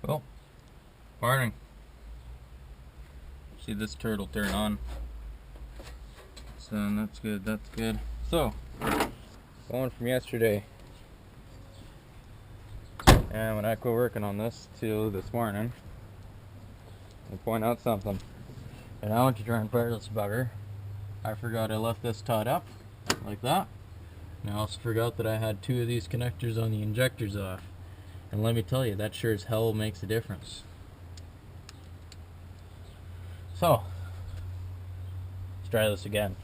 Well, morning. See this turtle turn on. So that's good, that's good. So, going from yesterday, and when I quit working on this till this morning, I point out something. And I went to try and fire this bugger. I forgot I left this tied up, like that. And I also forgot that I had two of these connectors on the injectors off. And let me tell you, that sure as hell makes a difference. So, let's try this again.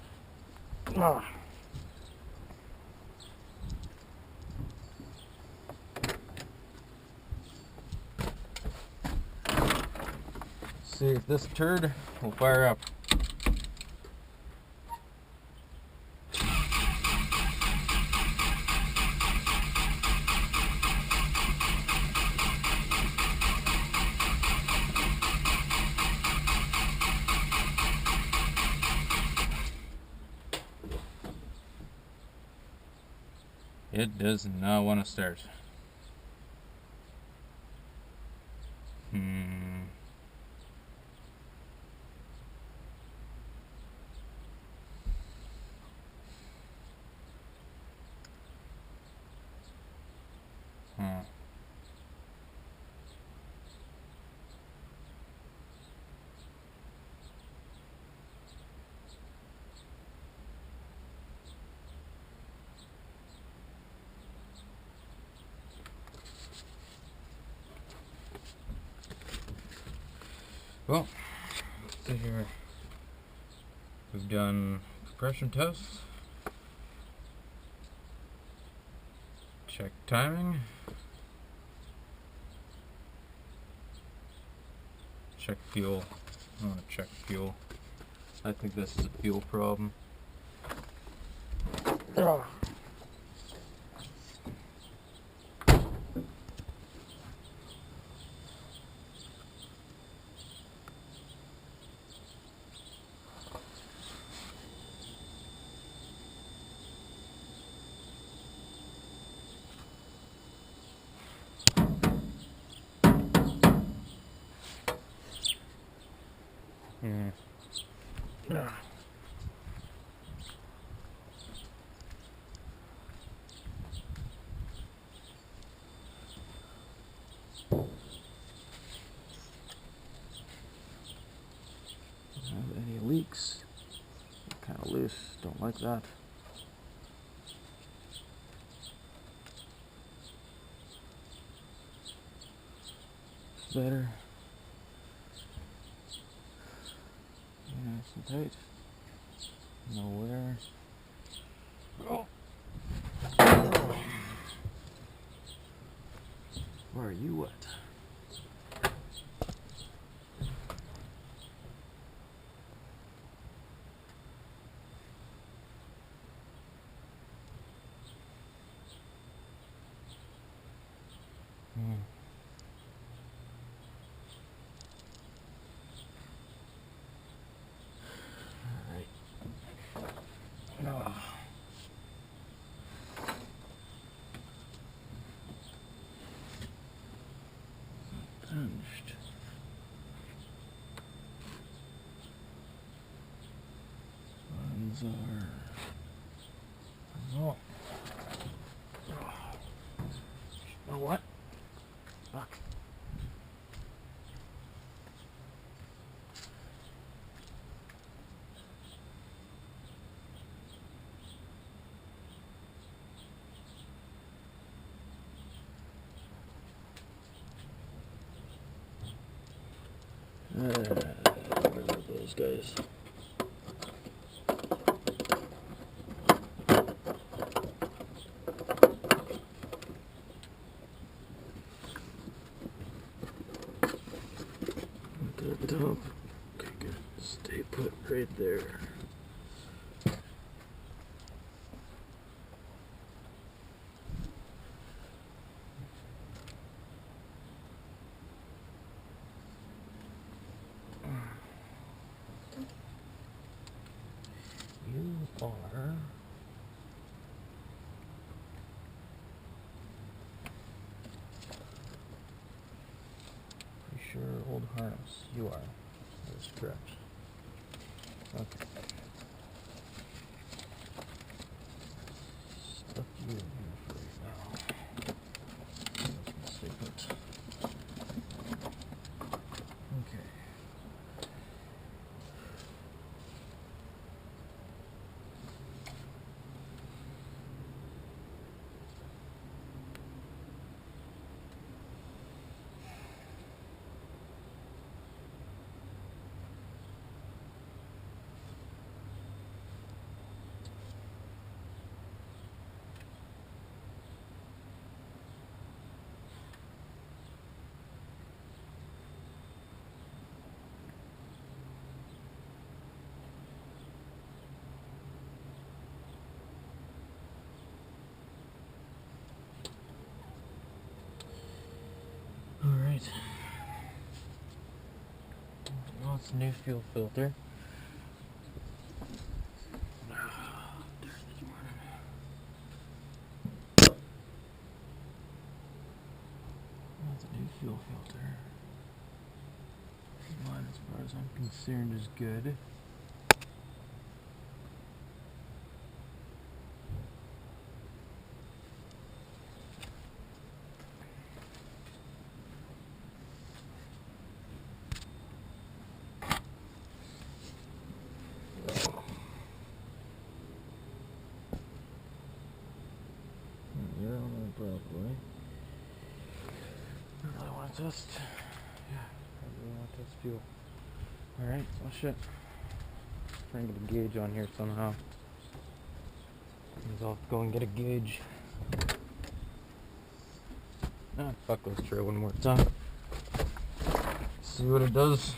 See if this turd will fire up. It does not want to start. Well, let's see here. We've done compression tests. Check timing. Check fuel. I want to check fuel. I think this is a fuel problem. Have any leaks? Kind of loose. Don't like that. Better. Nice and tight. Nowhere. Oh. Where are you at? Punched. Ones are. Oh. You know what? Fuck. Where are those guys? At the top. Okay, good. Stay put right there. You are. harness. You are. That is correct. Okay. Stuff you in here for right now. Let's see it. Okay. Alright. Well, it's a new fuel filter. That's a new fuel filter. Mine, as far as I'm concerned, is good. Yeah, probably. I really want to test. Yeah, I really want to test fuel. Alright, well shit. Try and get a gauge on here somehow. I'll go and get a gauge. Ah, fuck, let's try one more time. See what it does.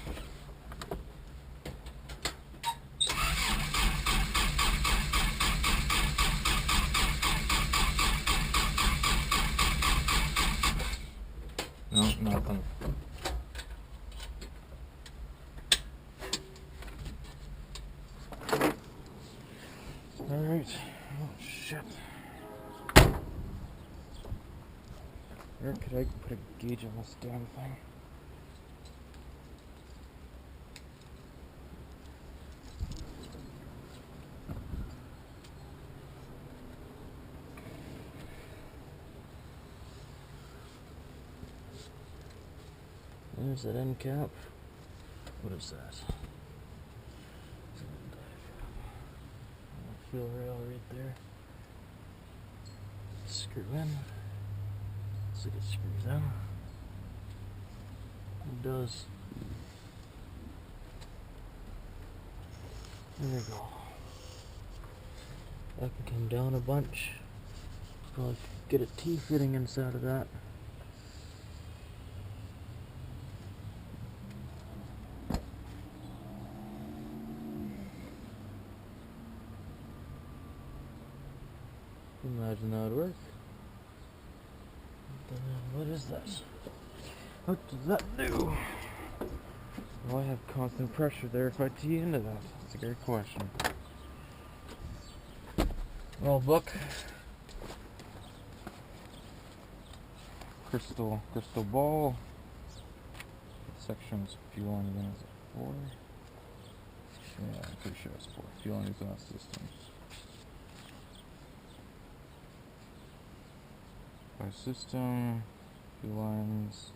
No, nothing. Alright. Oh shit. Where could I put a gauge on this damn thing? There's that end cap. What is that? Fuel rail right there. Screw in. So it screws in. It does. There we go. That can come down a bunch. Probably get a T-fitting inside of that. Imagine that would work. What is this? What does that do? Will I have constant pressure there if I tee into that? That's a great question. Well, book. Crystal ball. Sections fuel and units 4. Yeah, I'm pretty sure it's 4. Fuel and exhaust systems. By system, fuel lines,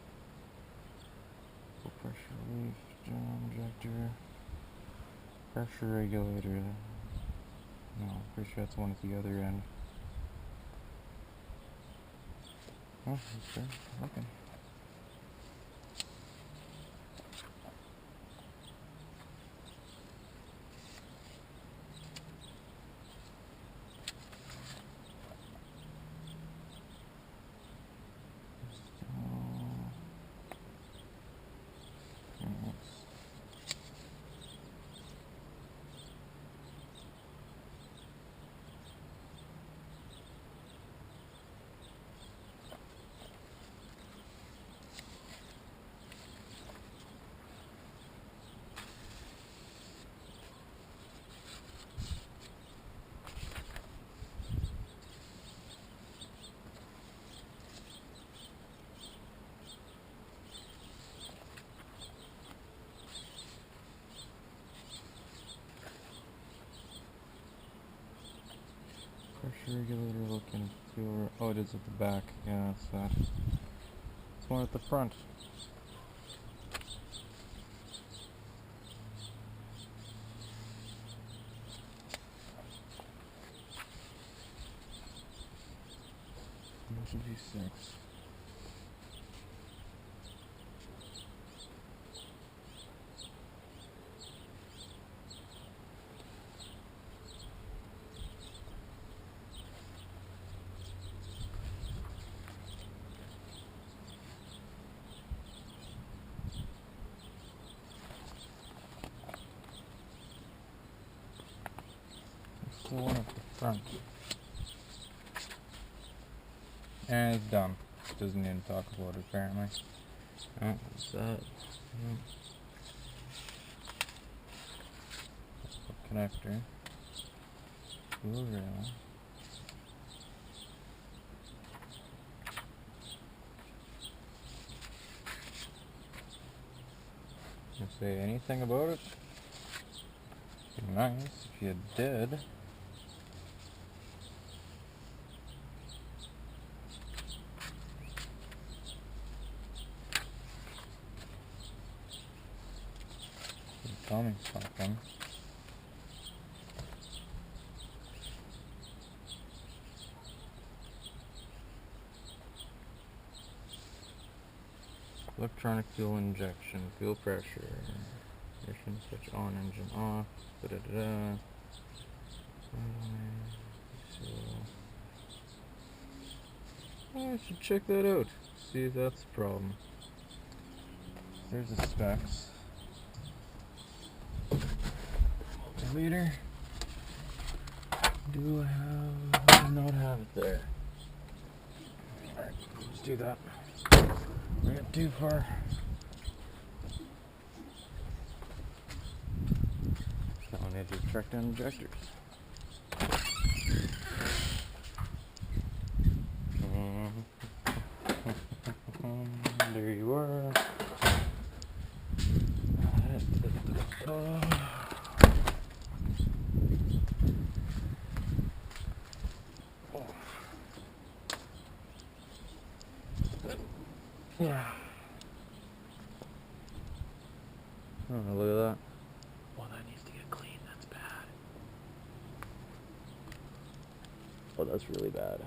full pressure relief, general injector, pressure regulator. No, pretty sure that's one at the other end. Oh, sure. Okay. regulator looking fuel. Oh, it is at the back. Yeah, that's that. It's one at the front. Should be 6. The one at the front. And it's done. Doesn't need to talk about it apparently. Oh, what's that? Connector. Fuel rail. You say anything about it? Be nice if you did. Tell me something. Electronic fuel injection, fuel pressure, ignition switch on, engine off, da da da da. I should check that out, see if that's the problem. There's the specs. Liter. Do I not have it there? Alright, let's do that. We're not too far. Now I need to track down injectors. There you are. Yeah. Oh, look at that. Well, that needs to get cleaned. That's bad. Oh, that's really bad.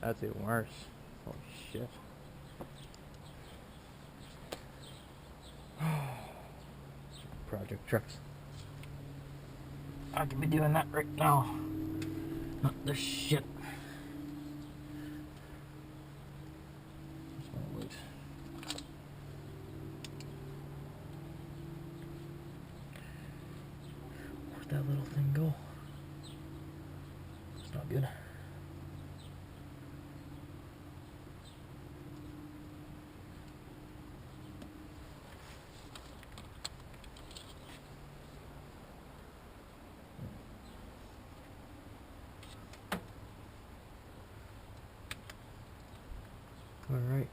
That's even worse. Holy shit. Project trucks. I could be doing that right now. Not this shit. Where'd that little thing go? It's not good. All right.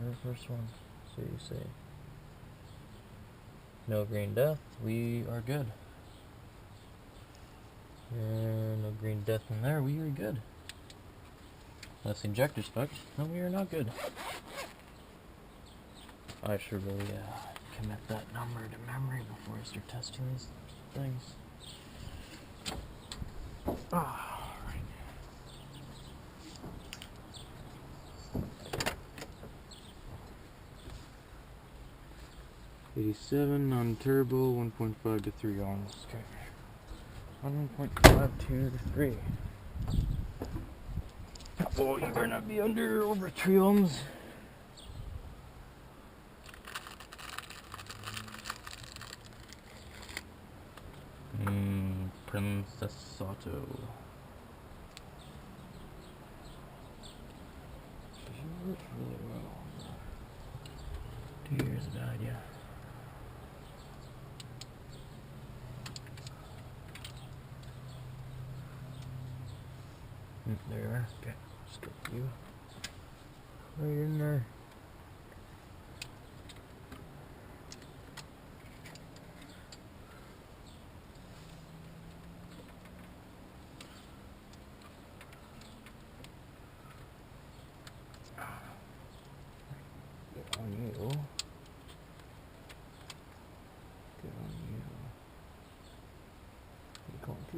There's the first one. So you say no green death. We are good. No green death in there. We are good. That's injector specs. No, we are not good. I should really commit that number to memory before I start testing these things. Ah, right. 87 on turbo, 1.5 to 3 ohms. Okay. 1.5 to 3. Oh, you better not be over 3 ohms. Princess Auto. She works really well. 2 years of idea. There you are. Okay, stick you right in there.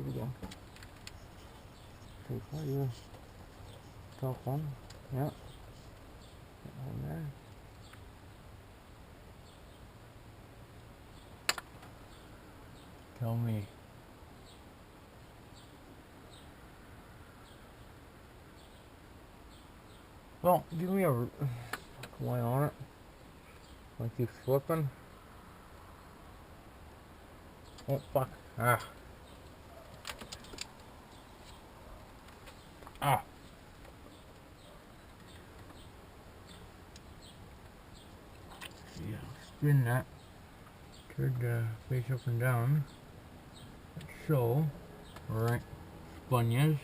Here we go. 3 for you. Top one. Yeah. Get one there. Tell me. Well, give me a lie on it. Like you flipping. Oh fuck. Ah. Ah. Yeah, spin that. Turn the face up and down. So, alright, Bunyan.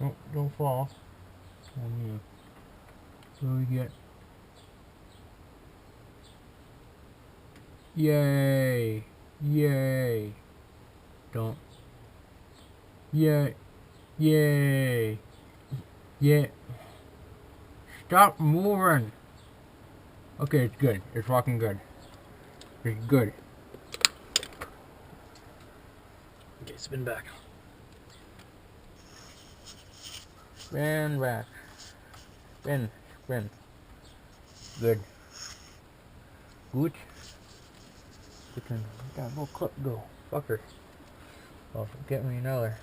Oh, don't fall. On you. So we get. Yay! Yay! Don't. Yay! Yay! Yeah. Stop moving! Okay, it's good. It's fucking good. It's good. Okay, spin back. Spin back. Spin. Spin. Good. Good. We can let that little clip go. Fucker. Oh, get me another.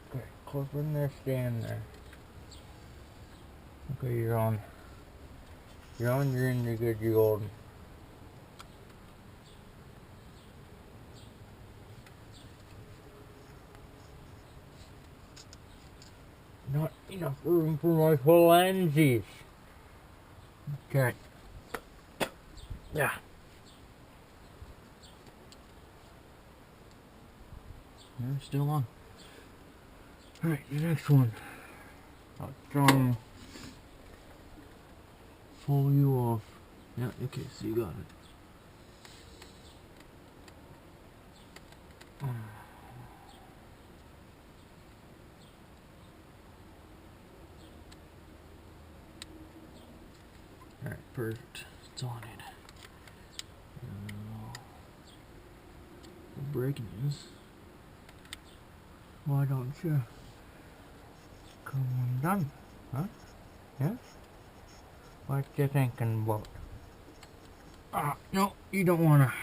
Okay, clip in there, stand there. Okay, you're on. You're on, you're in, you're good, you're golden. Not enough room for my phalanges. Okay. Yeah. You're still on. Alright, the next one. I'll try and pull you off. Yeah, okay, so you got it. Alright, perfect. It's on it. The breaking is, why don't you come undone? Huh? Yeah? What you thinking about? Ah, no, you don't wanna.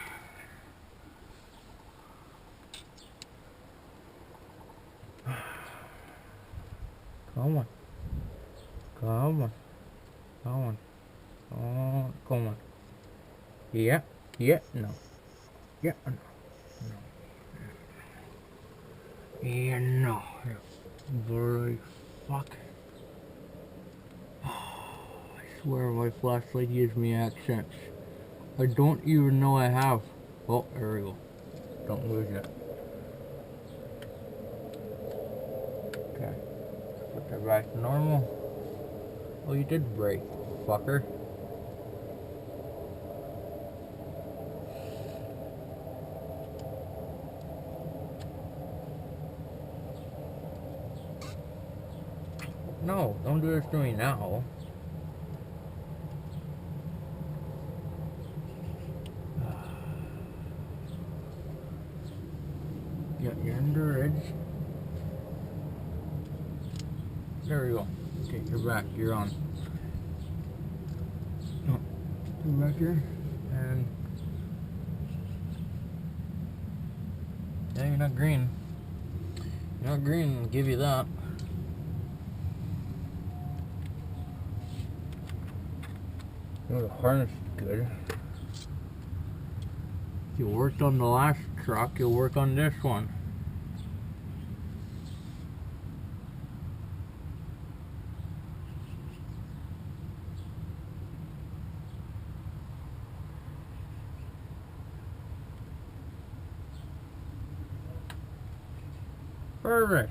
Come on. Come on. Come on. Oh, come on. Yeah. Yeah. No. Yeah. No. No. Yeah. No. Very fuck. I swear my flashlight gives me accents. I don't even know I have. Oh, there we go. Don't lose it. Okay. Put that back to normal. Oh, you did break, fucker. No, don't do this to me now. Yeah, you're under edge. There we go. Okay, you're back. You're on. Oh, come back here. And yeah, you're not green. You're not green. I'll give you that. You know, the harness is good. If you worked on the last truck, you'll work on this one. Perfect.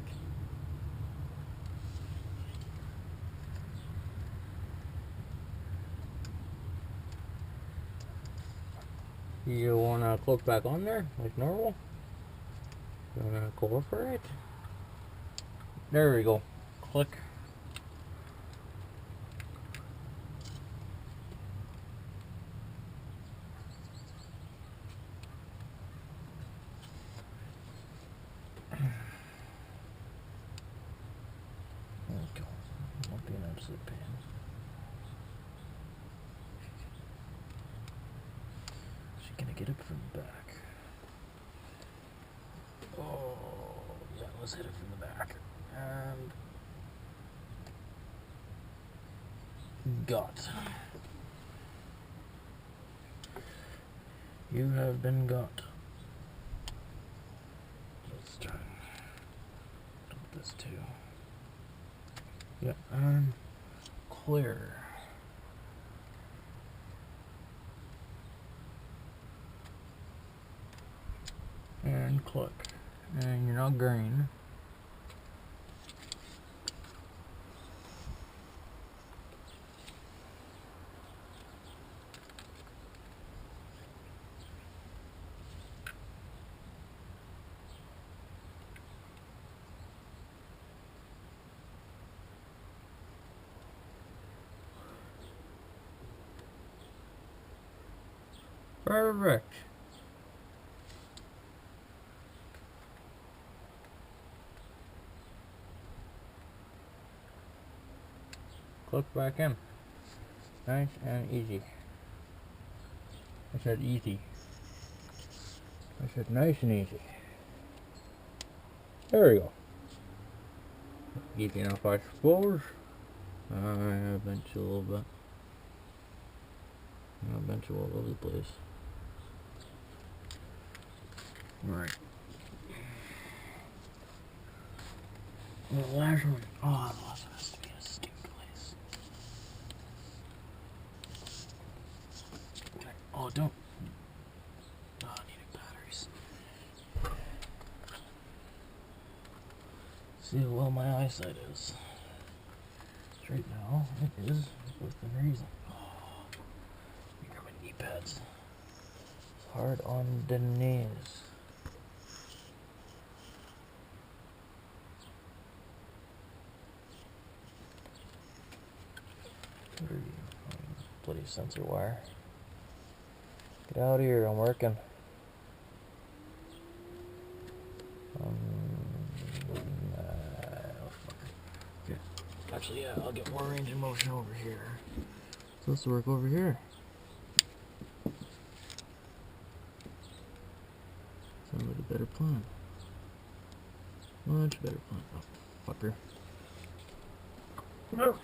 You wanna click back on there like normal? You wanna cooperate? There we go. Click. Okay. Won't be an absolute pain. She's gonna get it from the back. Oh, yeah, let's hit it from the back. And got. You have been got. Let's try this too. Yeah, and clear. And click. And you're not green. Perfect. Click back in. Nice and easy. I said easy. I said nice and easy. There we go. Easy enough, I suppose. I bent you a little bit. I bent you all over the place. Right. The last one. Oh, the last one has to be in a stupid place. Okay. Oh, don't. Oh, I needed batteries. See how well my eyesight is. Right now, it is within reason. Oh, you got my knee pads. It's hard on the knees. Bloody sensor wire. Get out of here, I'm working. Okay. Actually, yeah, I'll get more range of motion over here. So let's work over here. Sounds like a better plan. Much better plan. Oh, fucker. No.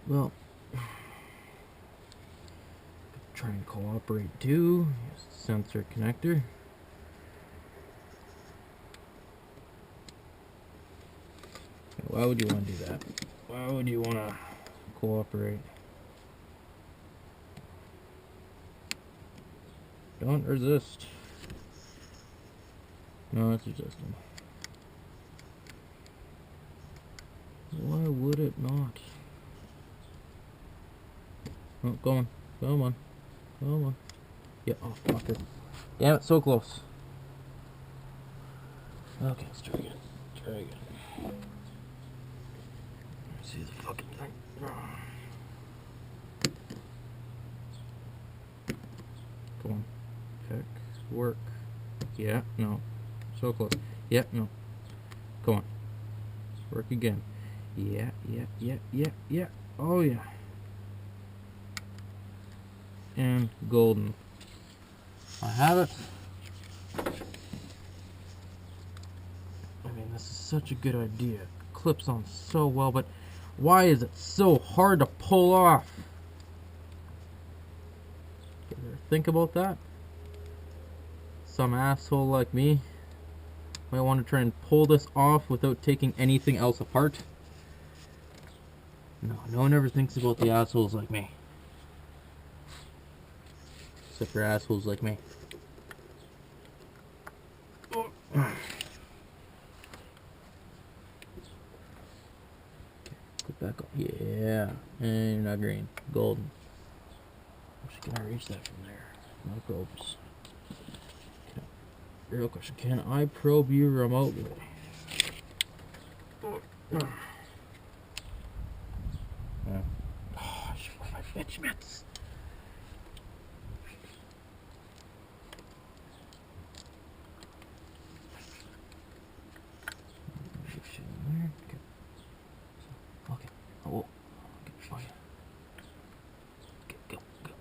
Well, try and cooperate too. Use the sensor connector. Why would you want to do that? Why would you want to cooperate? Don't resist. No, it's resisting. Why would it not? Oh, go on. Come on. Come on. Yeah, oh, fucker. Damn it, so close. Okay, let's try again. Try again. Let's see the fucking thing. Come on. Check. Work. Yeah, no. So close. Yeah, no. Come on. Work again. Yeah, yeah, yeah, yeah, yeah. Oh, yeah. And golden. I have it. I mean, this is such a good idea. It clips on so well, but why is it so hard to pull off? You ever think about that? Some asshole like me might want to try and pull this off without taking anything else apart. No, no one ever thinks about the assholes like me. Except for assholes like me. Speckle. Yeah. And not green. Golden. Actually, can I reach that from there? No probes. Real question. Can I probe you remotely? Yeah. Oh, I should wear my bitch mitts. Okay. Oh, okay. Oh, yeah. Okay, go, go.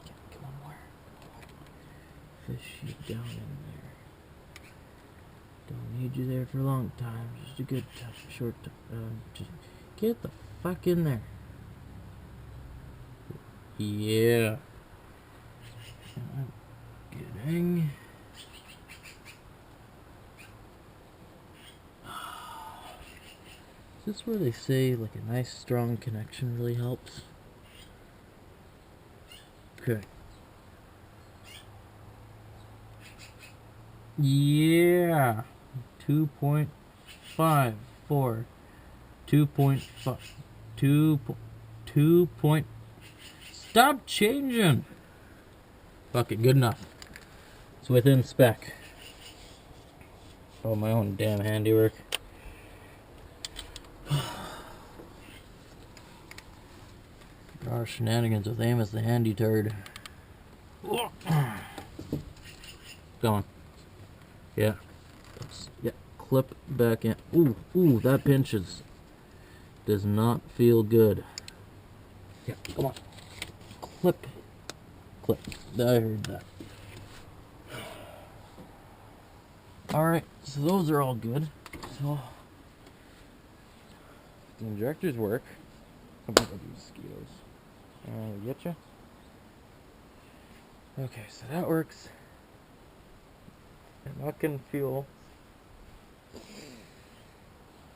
Get one more. Fish you down in there. Don't need you there for a long time. Just a good time, short time. Just get the fuck in there. Yeah. I'm getting. Is this where they say like a nice strong connection really helps? Okay. Yeah. 2.54. 2.5. 2 point. Stop changing. Fuck it, good enough. It's within spec. Oh, my own damn handiwork. Our shenanigans with Amos the handy turd. Go on. Yeah. Yeah. Clip back in. Ooh, ooh, that pinches. Does not feel good. Yeah, come on. Clip. Clip. I heard that. Alright, so those are all good. So, the injectors work. Come on, these mosquitoes. Get you? Okay, so that works. I'm not getting fuel.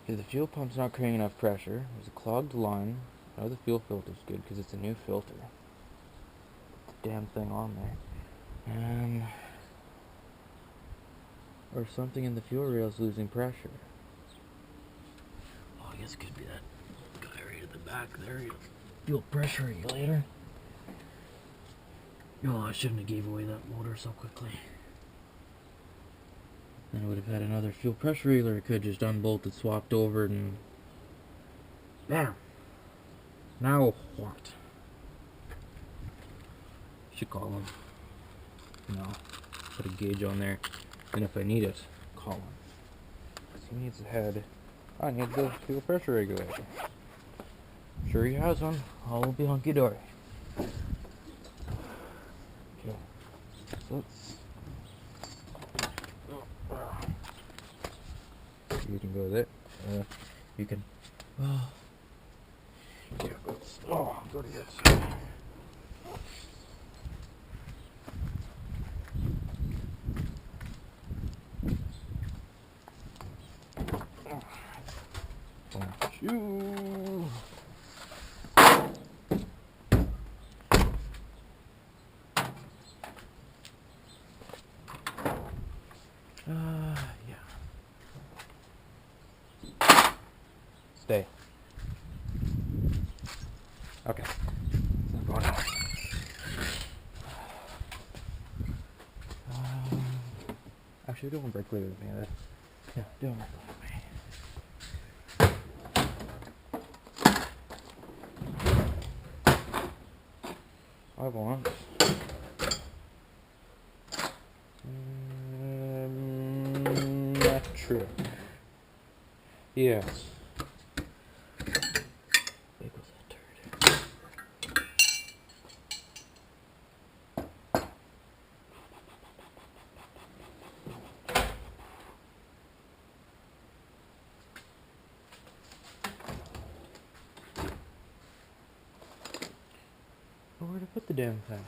Because the fuel pump's not creating enough pressure. There's a clogged line. Now the fuel filter's good because it's a new filter. Put the damn thing on there. Or something in the fuel rail's losing pressure. Oh, I guess it could be that guy right at the back there. Fuel pressure regulator. Oh, I shouldn't have gave away that motor so quickly. Then I would have had another fuel pressure regulator. Could have just unbolted, swapped over, and bam. Now what? Should call him. No, put a gauge on there, and if I need it, call him. Because he needs a head. I need the fuel pressure regulator. Sure he has one. All will be hunky dory. Okay, so let's. You can go there. You can. Oh. Yeah, let's. Oh, go to the other side. Shoo. Yeah. Stay. Okay. I'm going out. Actually, don't break clear with me. Yeah, don't break clear with me. I want metric. Yes. Big was that turd. Oh, where'd I put the damn thing?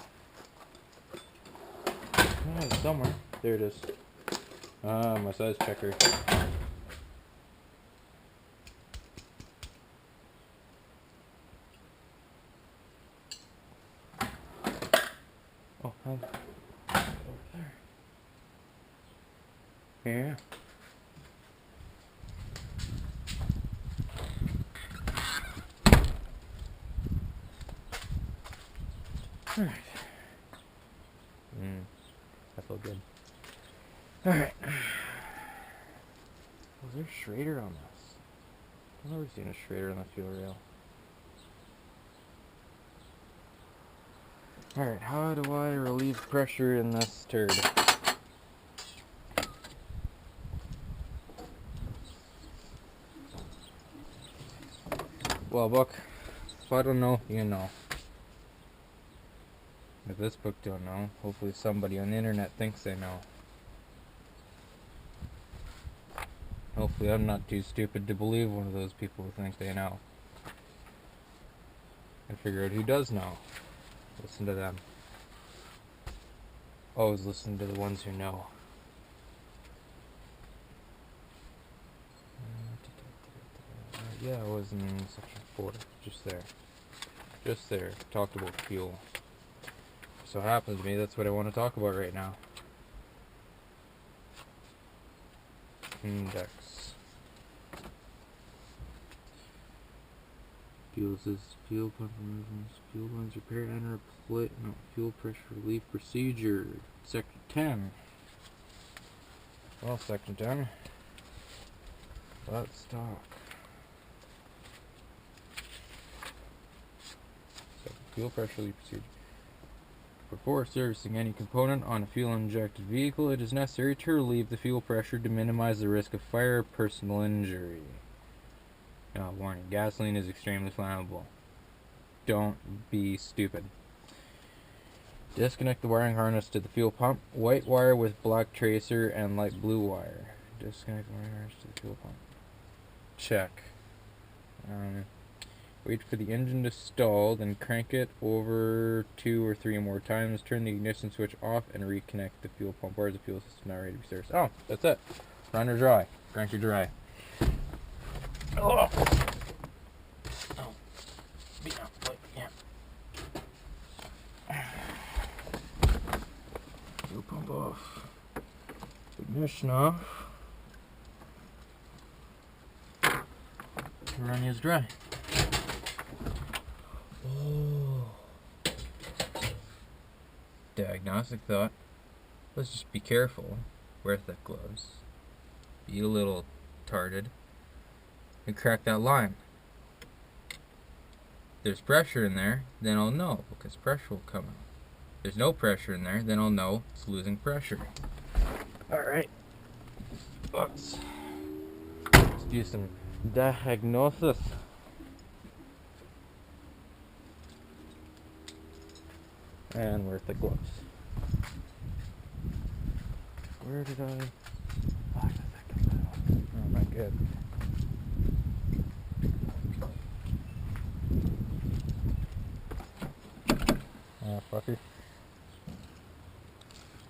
I have it somewhere. There it is. Ah, my size checker. Oh, over there. Yeah. Was there a Schrader on this? I've never seen a Schrader on the fuel rail. Alright, how do I relieve pressure in this turd? Well, book, if I don't know, you know. If this book don't know, hopefully somebody on the internet thinks they know. Hopefully I'm not too stupid to believe one of those people who think they know. And figure out who does know. Listen to them. Always listen to the ones who know. Yeah, I was in section 4. Just there. Just there. Talked about fuel. So it happens to me, that's what I want to talk about right now. Index. Fuels is fuel pump removals, fuel lines repair and replace, no, fuel pressure relief procedure. Section 10. Well, section 10. Let's talk. So, fuel pressure relief procedure. Before servicing any component on a fuel-injected vehicle, it is necessary to relieve the fuel pressure to minimize the risk of fire or personal injury. Warning, gasoline is extremely flammable. Don't be stupid. Disconnect the wiring harness to the fuel pump. White wire with black tracer and light blue wire. Disconnect the wiring harness to the fuel pump. Check. Wait for the engine to stall, then crank it over 2 or 3 more times. Turn the ignition switch off and reconnect the fuel pump. Where's the fuel system now ready to be serviced? Oh, that's it. Run or dry. Crank or dry. Oh! Oh. Yeah. Fuel pump off. Ignition off. Run is dry. Oh. Diagnostic thought. Let's just be careful. Wear thick gloves. Be a little tarded. And crack that line. If there's pressure in there, then I'll know, because pressure will come out. If there's no pressure in there, then I'll know it's losing pressure. Alright. Let's do some diagnosis. And wear thick gloves. Where did I... Oh, I got that. Oh my god. Ah, fucker.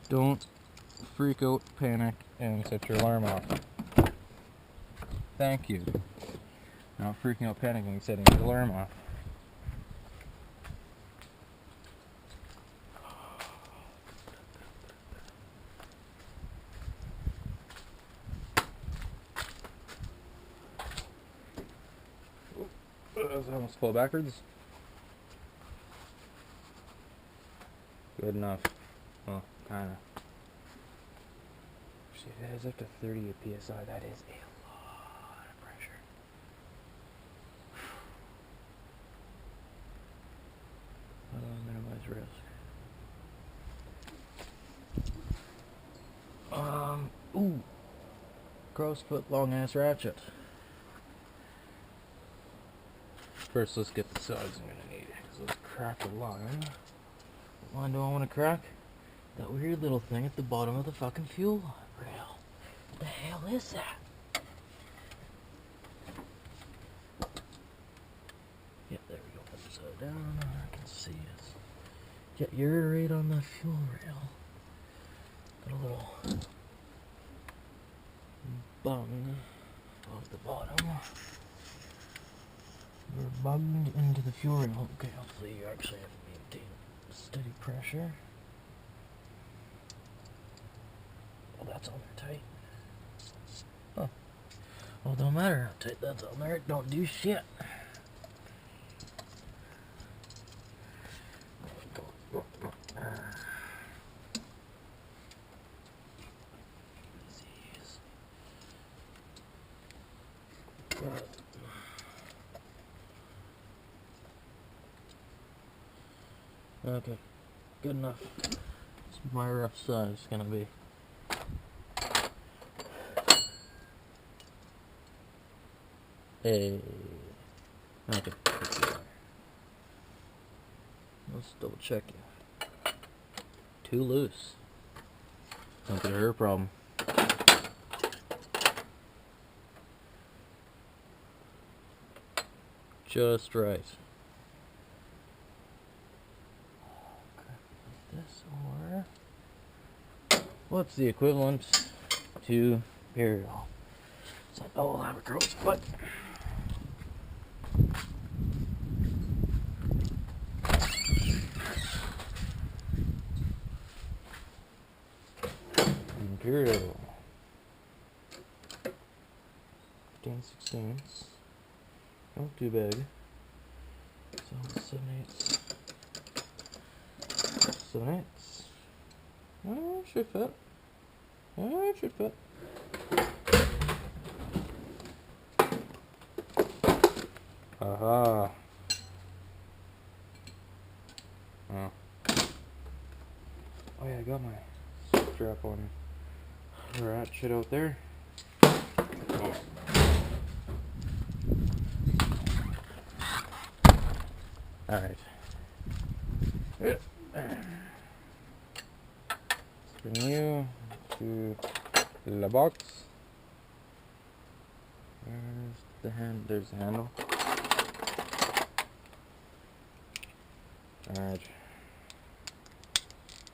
Don't freak out, panic, and set your alarm off. Thank you. Not freaking out, panicking, setting your alarm off. I almost pull backwards. Good enough. Well, kinda. See, if it is up to 30 psi, that is a lot of pressure. How do I minimize risk? Ooh. Crow's foot long ass ratchet. First, let's get the size I'm gonna need. So let's crack the line. What line do I want to crack? That weird little thing at the bottom of the fucking fuel rail. What the hell is that? Yeah, there we go. Upside down. I can see it. Yeah, you're right on the fuel rail. Got a little bung above the bottom. We're bugged into the fuel rail. Okay, hopefully you actually have to maintain steady pressure. Oh, that's on there tight. Huh. Well, don't matter how tight that's on there. It don't do shit. Okay, good enough. It's my rough size gonna be. Hey. Okay. Let's double check you. Too loose. Don't get her problem. Just right. This or what's the equivalent to Imperial? It's like, oh, have a girl's butt. Imperial. 15/16. Not too big. So 7/8. 7/8. Oh, it should fit. Oh, it should fit. Aha. Oh. Oh yeah, I got my strap on ratchet out there. Oh. Alright. Bring you to the box. Where's the hand? There's the handle. Alright.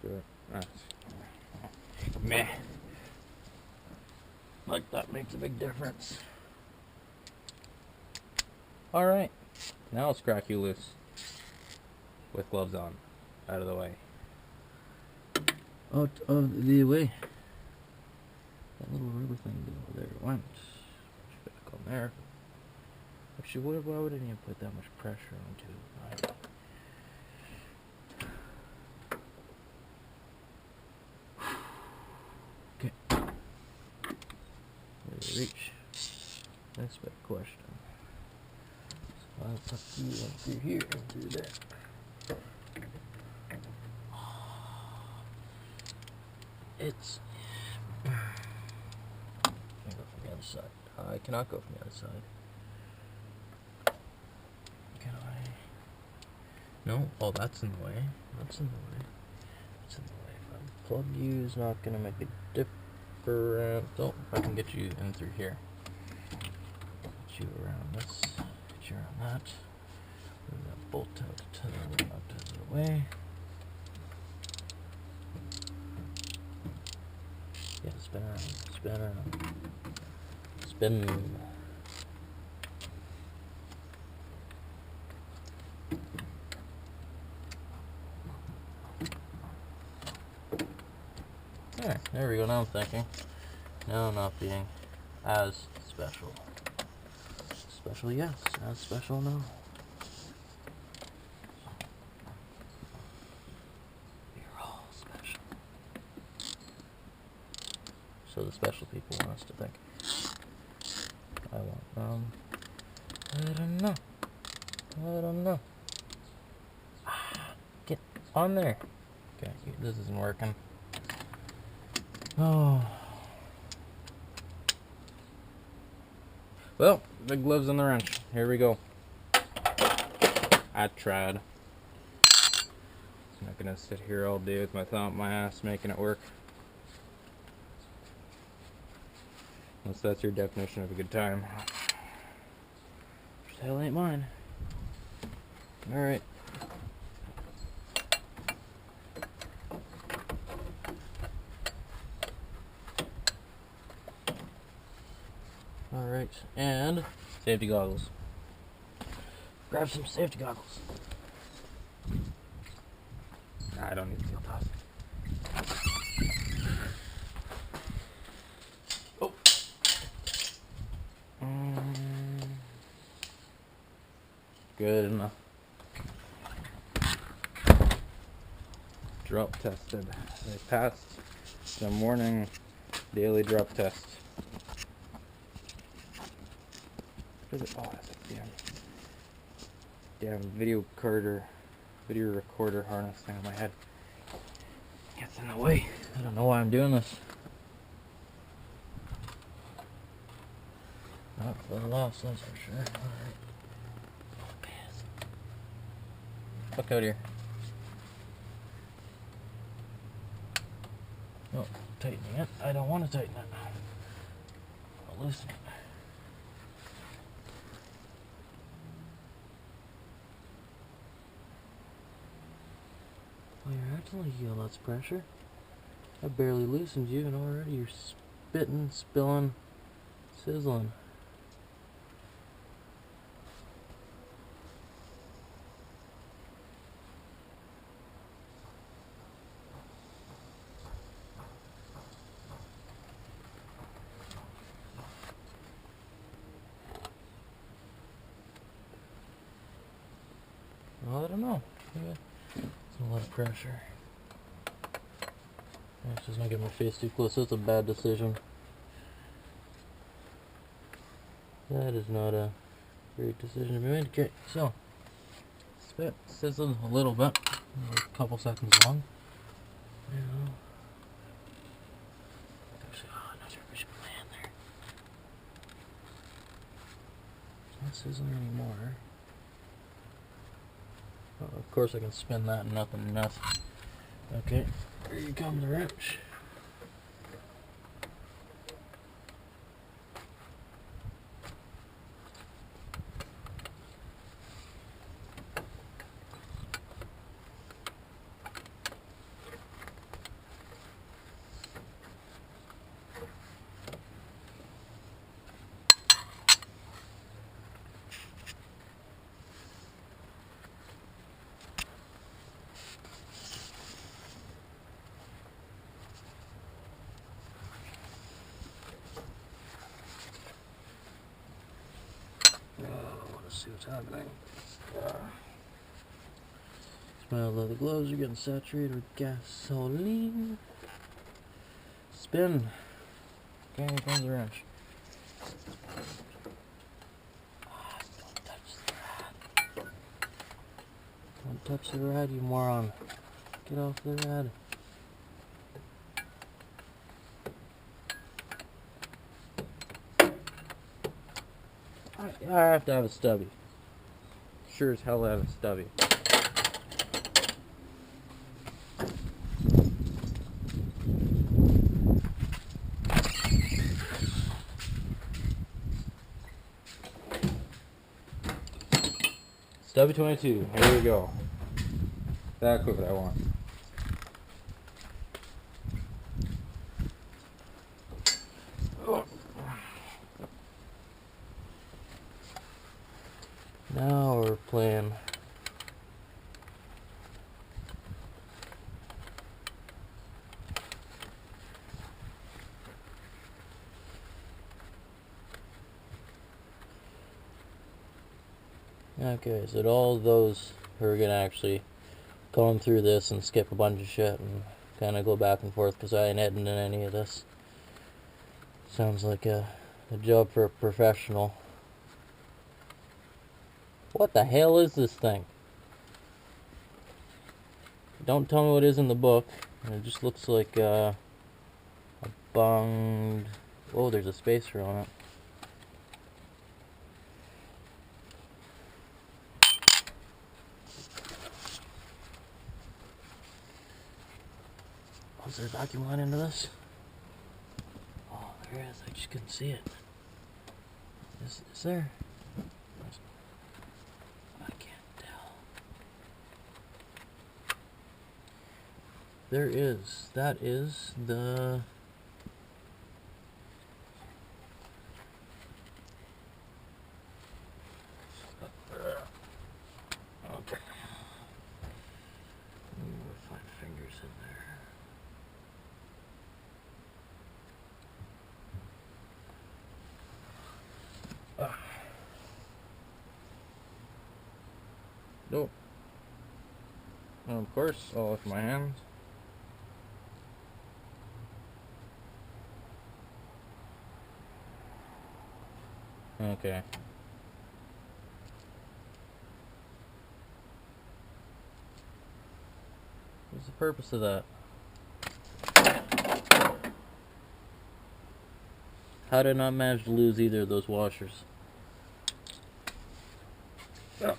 Good. Meh. Like that makes a big difference. Alright. Now let's crack you loose. With gloves on. Out of the way. Out of the way. That little rubber thing over there went. Back on there. Actually, why wouldn't you put that much pressure onto it? Okay. Where do we reach? That's a better question. So I'll tuck you in through here and through there. It's. Can't go from the other side. I cannot go from the other side. Can I? No. Oh, that's in the way. That's in the way. That's in the way. If I plug you is not gonna make a difference. Oh, I can get you in through here. Get you around this. Get you around that. Move that bolt out of the way. Yeah, spin around, spin around, spin. There we go, now I'm thinking. Now I'm not being as special. Special, yes, as special, no. You're all special. So the special people want us to think. I want, I don't know. I don't know. Get on there. Okay, this isn't working. Oh. Well, the gloves on the wrench. Here we go. I tried. I'm not gonna sit here all day with my thumb up my ass making it work. Unless that's your definition of a good time. Which the hell ain't mine. Alright. Alright, and safety goggles. Grab some safety goggles. Nah, I don't need steel toss. Oh. Good enough. Drop tested. They passed the morning daily drop test. What is it? Oh, that's a damn video recorder harness thing on my head. Gets in the way. I don't know why I'm doing this. Not for the loss, that's for sure. Alright. Look out here. Oh, tightening it. I don't want to tighten it. I'll loosen it. Well, you're acting like you got lots of pressure. I barely loosened you and already you're spitting, spilling, sizzling. Well, I don't know. Yeah. It's a lot of pressure. I'm just not getting my face too close. That's a bad decision. That is not a great decision to be made. Okay, so spit sizzled a little bit, a couple seconds long. Now, I'm not sure if we should put my hand there. It's not sizzling anymore. Oh, of course I can spin that and nothing else. Okay, here you come, the wrench. See what's happening. Smell of the gloves are getting saturated with gasoline. Spin. Okay, here comes the wrench. Don't touch the rad. Don't touch the rad, you moron. Get off the rad. I have to have a stubby. Sure as hell I have a stubby. Stubby 22, here we go. Exactly what I want. Now we're playing. Okay, so to all those who are gonna actually come through this and skip a bunch of shit and kind of go back and forth because I ain't editing any of this. Sounds like a job for a professional. What the hell is this thing? Don't tell me what is in the book. It just looks like a bunged... Oh, there's a spacer on it. Oh, is there a vacuum line into this? Oh, there is. I just couldn't see it. Is there? I can't tell. There is. That is the... Okay. Find fingers in there. Nope. And of course, I'll lift my hands. Okay. What's the purpose of that? How did I not manage to lose either of those washers? Oh.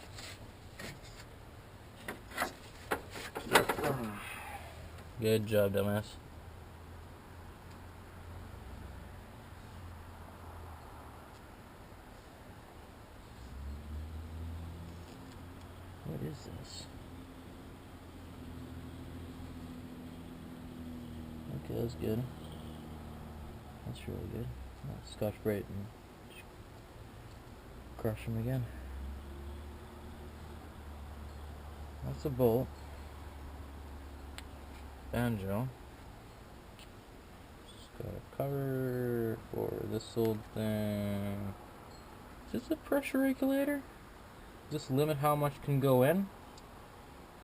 Good job, dumbass. What is this? Okay, that's good. That's really good. Scotch-Brite and crush them again. That's a bolt. Banjo. Just got a cover for this old thing. Is this a pressure regulator? Does this limit how much can go in?